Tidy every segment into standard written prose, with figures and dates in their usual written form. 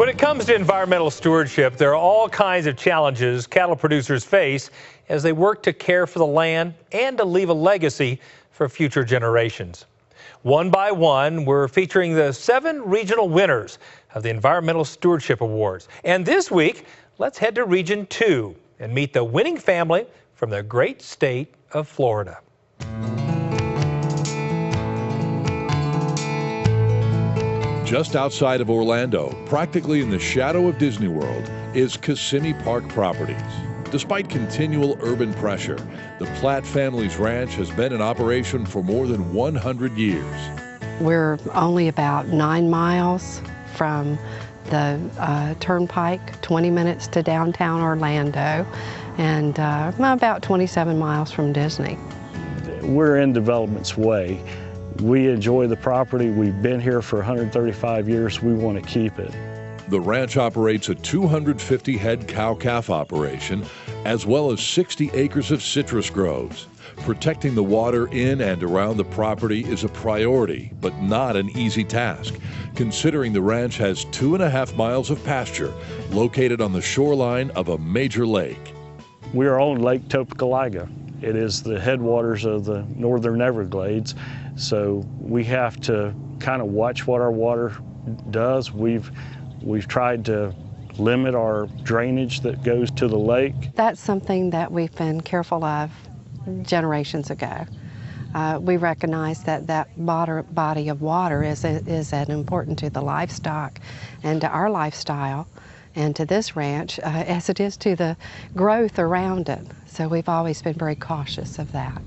When it comes to environmental stewardship, there are all kinds of challenges cattle producers face as they work to care for the land and to leave a legacy for future generations. One by one, we're featuring the 7 regional winners of the Environmental Stewardship Awards. And this week, let's head to Region 2 and meet the winning family from the great state of Florida. Just outside of Orlando, practically in the shadow of Disney World, is Kissimmee Park Properties. Despite continual urban pressure, the PLATT family's ranch has been in operation for more than 100 years. We're only about 9 miles from the turnpike, 20 minutes to downtown Orlando, and about 27 miles from Disney. We're in development's way. We enjoy the property. We've been here for 135 years. We want to keep it. The ranch operates a 250-head cow-calf operation, as well as 60 acres of citrus groves. Protecting the water in and around the property is a priority, but not an easy task, considering the ranch has 2.5 miles of pasture located on the shoreline of a major lake. We are on Lake Topeka. It is the headwaters of the northern Everglades, so we have to kind of watch what our water does. We've tried to limit our drainage that goes to the lake. That's something that we've been careful of generations ago. We recognize that body of water is as important to the livestock and to our lifestyle and to this ranch as it is to the growth around it. So we've always been very cautious of that.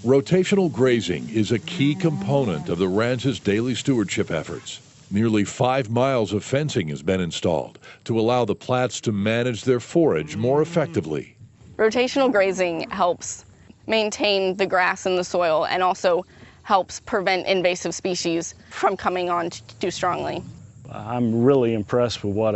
Rotational grazing is a key component of the ranch's daily stewardship efforts. Nearly 5 miles of fencing has been installed to allow the Platts to manage their forage more effectively. Rotational grazing helps maintain the grass in the soil and also helps prevent invasive species from coming on too strongly. I'm really impressed with what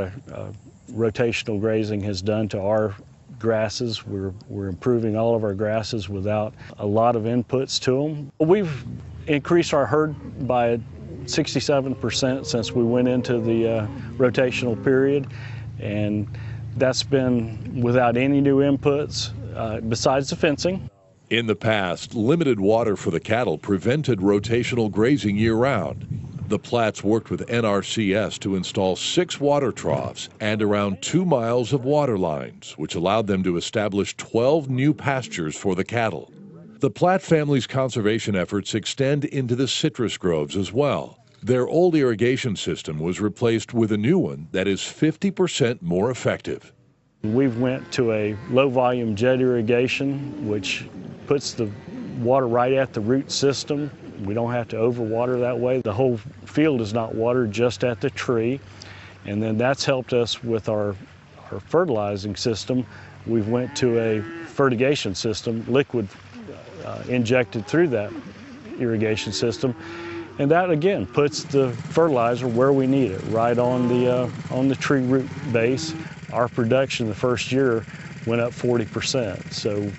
rotational grazing has done to our grasses. We're improving all of our grasses without a lot of inputs to them. We've increased our herd by 67% since we went into the rotational period, and that's been without any new inputs besides the fencing. In the past, limited water for the cattle prevented rotational grazing year-round. The Platts worked with NRCS to install 6 water troughs and around 2 miles of water lines, which allowed them to establish 12 new pastures for the cattle. The Platt family's conservation efforts extend into the citrus groves as well. Their old irrigation system was replaced with a new one that is 50% more effective. We've went to a low-volume jet irrigation, which puts the water right at the root system. We don't have to overwater that way. The whole field is not watered, just at the tree. And then that's helped us with our fertilizing system. We've went to a fertigation system, liquid injected through that irrigation system. And that again puts the fertilizer where we need it, right on the tree root base. Our production the first year went up 40%. So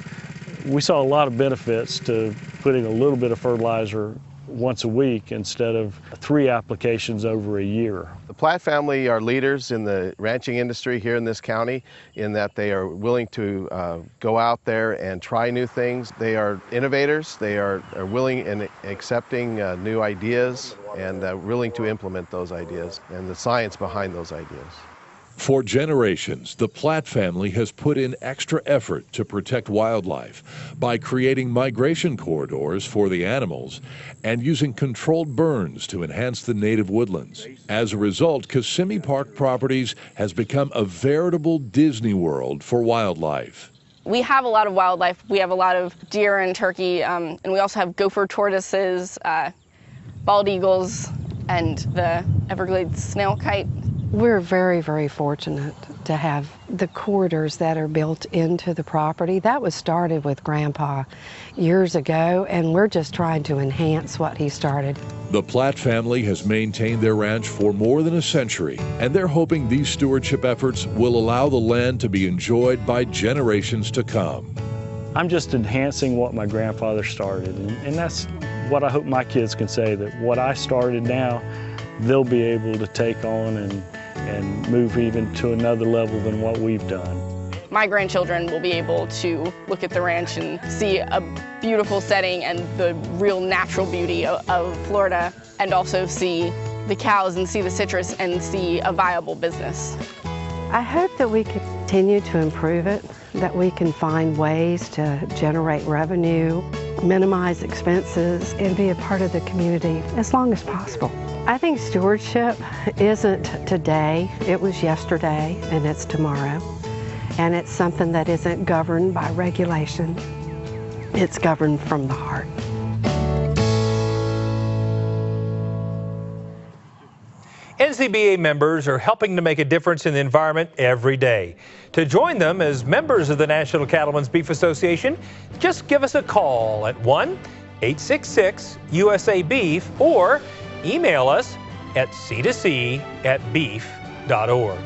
we saw a lot of benefits to putting a little bit of fertilizer once a week instead of 3 applications over a year. The Platt family are leaders in the ranching industry here in this county in that they are willing to go out there and try new things. They are innovators. They are willing and accepting new ideas and willing to implement those ideas and the science behind those ideas. For generations, the Platt family has put in extra effort to protect wildlife by creating migration corridors for the animals and using controlled burns to enhance the native woodlands. As a result, Kissimmee Park Properties has become a veritable Disney World for wildlife. We have a lot of wildlife. We have a lot of deer and turkey, and we also have gopher tortoises, bald eagles, and the Everglades snail kite. We're very, very fortunate to have the corridors that are built into the property. That was started with Grandpa years ago, and we're just trying to enhance what he started. The Platt family has maintained their ranch for more than a century, and they're hoping these stewardship efforts will allow the land to be enjoyed by generations to come. I'm just enhancing what my grandfather started, and that's what I hope my kids can say, that what I started now, they'll be able to take on and move even to another level than what we've done. My grandchildren will be able to look at the ranch and see a beautiful setting and the real natural beauty of Florida, and also see the cows and see the citrus and see a viable business. I hope that we continue to improve it, that we can find ways to generate revenue, minimize expenses, and be a part of the community as long as possible. I think stewardship isn't today, it was yesterday, and it's tomorrow. And it's something that isn't governed by regulation, it's governed from the heart. NCBA members are helping to make a difference in the environment every day. To join them as members of the National Cattlemen's Beef Association, just give us a call at 1-866-USA-BEEF or email us at c2c@beef.org.